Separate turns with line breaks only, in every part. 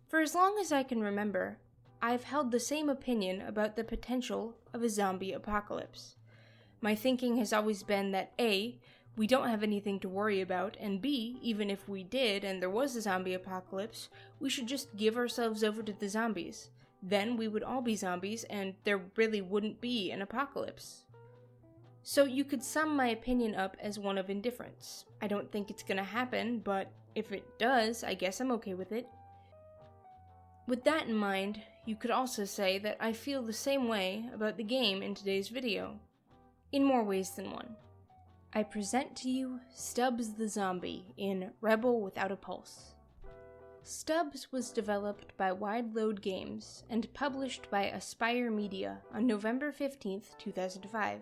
For as long as I can remember, I've held the same opinion about the potential of a zombie apocalypse. My thinking has always been that A, we don't have anything to worry about, and B, even if we did and there was a zombie apocalypse, we should just give ourselves over to the zombies. Then we would all be zombies and there really wouldn't be an apocalypse. So you could sum my opinion up as one of indifference. I don't think it's gonna happen, but if it does, I guess I'm okay with it. With that in mind, you could also say that I feel the same way about the game in today's video, in more ways than one. I present to you Stubbs the Zombie in Rebel Without a Pulse. Stubbs was developed by Wide Load Games and published by Aspire Media on November 15th, 2005.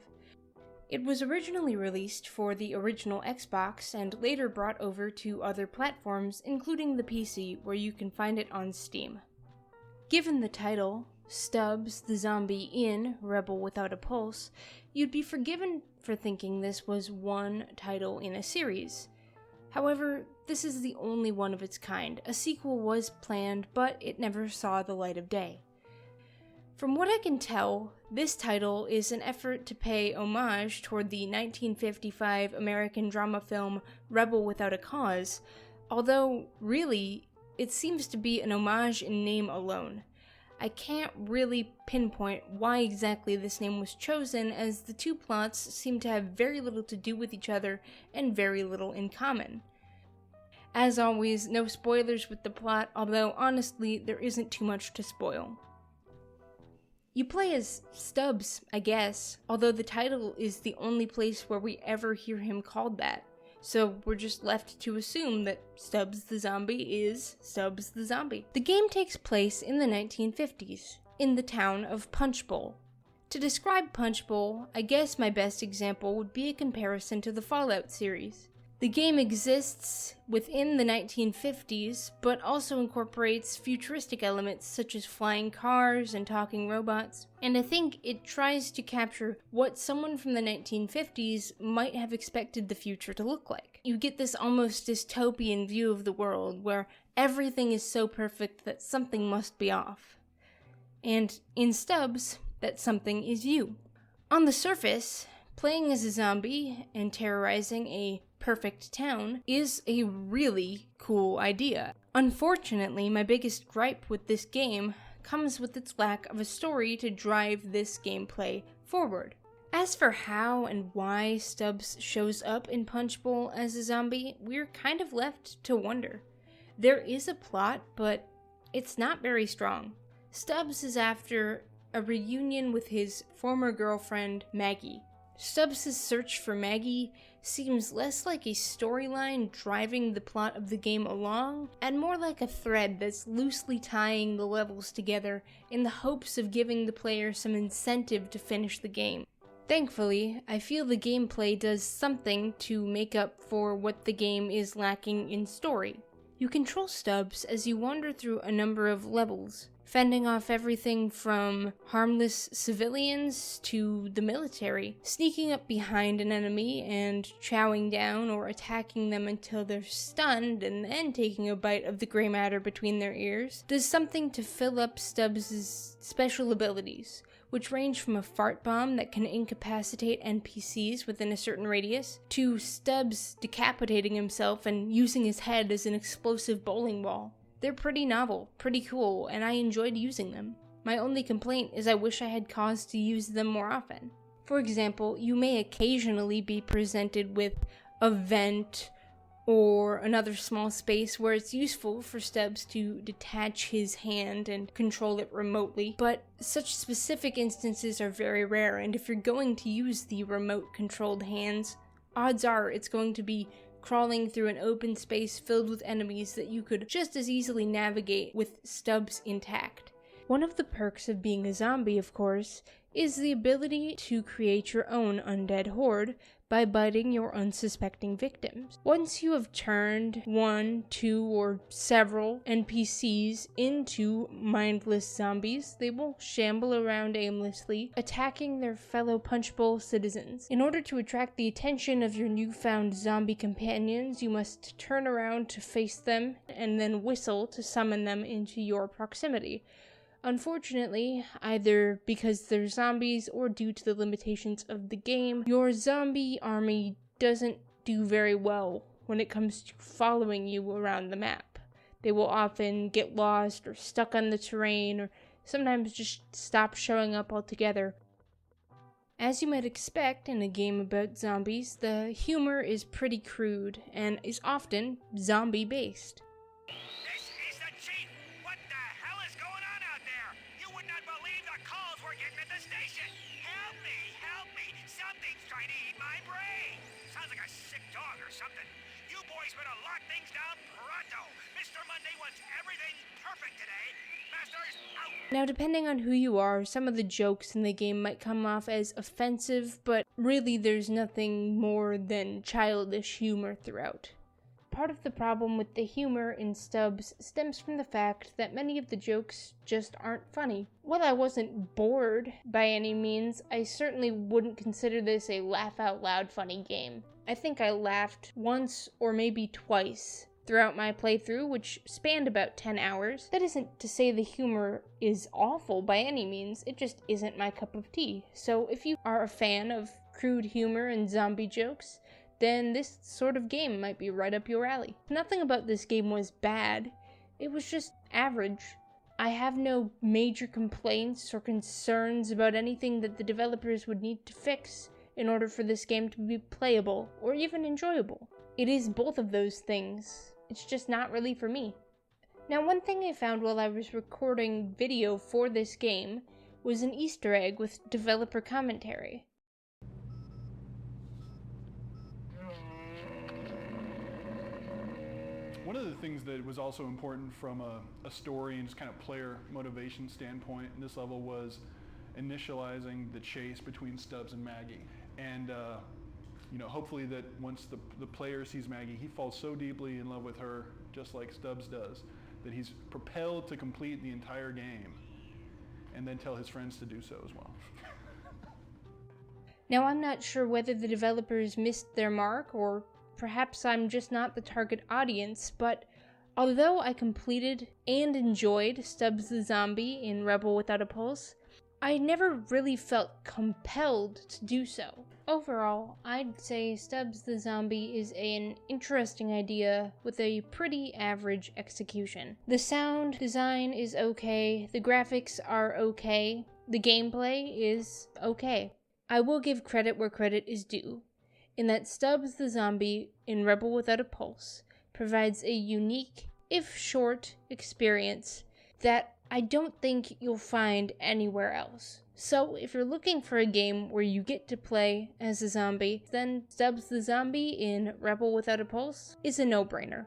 It was originally released for the original Xbox and later brought over to other platforms, including the PC, where you can find it on Steam. Given the title, Stubbs the Zombie in Rebel Without a Pulse, you'd be forgiven for thinking this was one title in a series. However, this is the only one of its kind. A sequel was planned, but it never saw the light of day. From what I can tell, this title is an effort to pay homage toward the 1955 American drama film Rebel Without a Cause, although, really, it seems to be an homage in name alone. I can't really pinpoint why exactly this name was chosen, as the two plots seem to have very little to do with each other and very little in common. As always, no spoilers with the plot, although honestly, there isn't too much to spoil. You play as Stubbs, I guess, although the title is the only place where we ever hear him called that. So we're just left to assume that Stubbs the Zombie is Stubbs the Zombie. The game takes place in the 1950s, in the town of Punch Bowl. To describe Punch Bowl, I guess my best example would be a comparison to the Fallout series. The game exists within the 1950s, but also incorporates futuristic elements such as flying cars and talking robots, and I think it tries to capture what someone from the 1950s might have expected the future to look like. You get this almost dystopian view of the world, where everything is so perfect that something must be off. And in Stubbs, that something is you. On the surface, playing as a zombie and terrorizing a perfect town is a really cool idea. Unfortunately, my biggest gripe with this game comes with its lack of a story to drive this gameplay forward. As for how and why Stubbs shows up in Punch Bowl as a zombie, we're kind of left to wonder. There is a plot, but it's not very strong. Stubbs is after a reunion with his former girlfriend, Maggie. Stubbs' search for Maggie seems less like a storyline driving the plot of the game along, and more like a thread that's loosely tying the levels together in the hopes of giving the player some incentive to finish the game. Thankfully, I feel the gameplay does something to make up for what the game is lacking in story. You control Stubbs as you wander through a number of levels, fending off everything from harmless civilians to the military, sneaking up behind an enemy and chowing down or attacking them until they're stunned and then taking a bite of the gray matter between their ears, does something to fill up Stubbs' special abilities, which range from a fart bomb that can incapacitate NPCs within a certain radius, to Stubbs decapitating himself and using his head as an explosive bowling ball. They're pretty novel, pretty cool, and I enjoyed using them. My only complaint is I wish I had cause to use them more often. For example, you may occasionally be presented with a vent or another small space where it's useful for Stubbs to detach his hand and control it remotely, but such specific instances are very rare, and if you're going to use the remote-controlled hands, odds are it's going to be crawling through an open space filled with enemies that you could just as easily navigate with Stubbs intact. One of the perks of being a zombie, of course, is the ability to create your own undead horde by biting your unsuspecting victims. Once you have turned one, two, or several NPCs into mindless zombies, they will shamble around aimlessly, attacking their fellow Punch Bowl citizens. In order to attract the attention of your newfound zombie companions, you must turn around to face them and then whistle to summon them into your proximity. Unfortunately, either because they're zombies or due to the limitations of the game, your zombie army doesn't do very well when it comes to following you around the map. They will often get lost or stuck on the terrain, or sometimes just stop showing up altogether. As you might expect in a game about zombies, the humor is pretty crude and is often zombie-based.
Something. You boys better lock things down pronto. Mr. Monday wants everything perfect today. Masters, out!
Now, depending on who you are, some of the jokes in the game might come off as offensive, but really there's nothing more than childish humor throughout. Part of the problem with the humor in Stubbs stems from the fact that many of the jokes just aren't funny. While I wasn't bored by any means, I certainly wouldn't consider this a laugh-out-loud funny game. I think I laughed once or maybe twice throughout my playthrough, which spanned about 10 hours. That isn't to say the humor is awful by any means, it just isn't my cup of tea. So if you are a fan of crude humor and zombie jokes, then this sort of game might be right up your alley. Nothing about this game was bad, it was just average. I have no major complaints or concerns about anything that the developers would need to fix in order for this game to be playable or even enjoyable. It is both of those things, it's just not really for me. Now, one thing I found while I was recording video for this game was an Easter egg with developer commentary.
One of the things that was also important from a story and just kind of player motivation standpoint in this level was initializing the chase between Stubbs and Maggie. And hopefully that once the player sees Maggie, he falls so deeply in love with her, just like Stubbs does, that he's propelled to complete the entire game and then tell his friends to do so as well.
Now, I'm not sure whether the developers missed their mark or perhaps I'm just not the target audience, but although I completed and enjoyed Stubbs the Zombie in Rebel Without a Pulse, I never really felt compelled to do so. Overall, I'd say Stubbs the Zombie is an interesting idea with a pretty average execution. The sound design is okay, the graphics are okay, the gameplay is okay. I will give credit where credit is due, in that Stubbs the Zombie in Rebel Without a Pulse provides a unique, if short, experience that I don't think you'll find anywhere else. So if you're looking for a game where you get to play as a zombie, then Stubbs the Zombie in Rebel Without a Pulse is a no-brainer.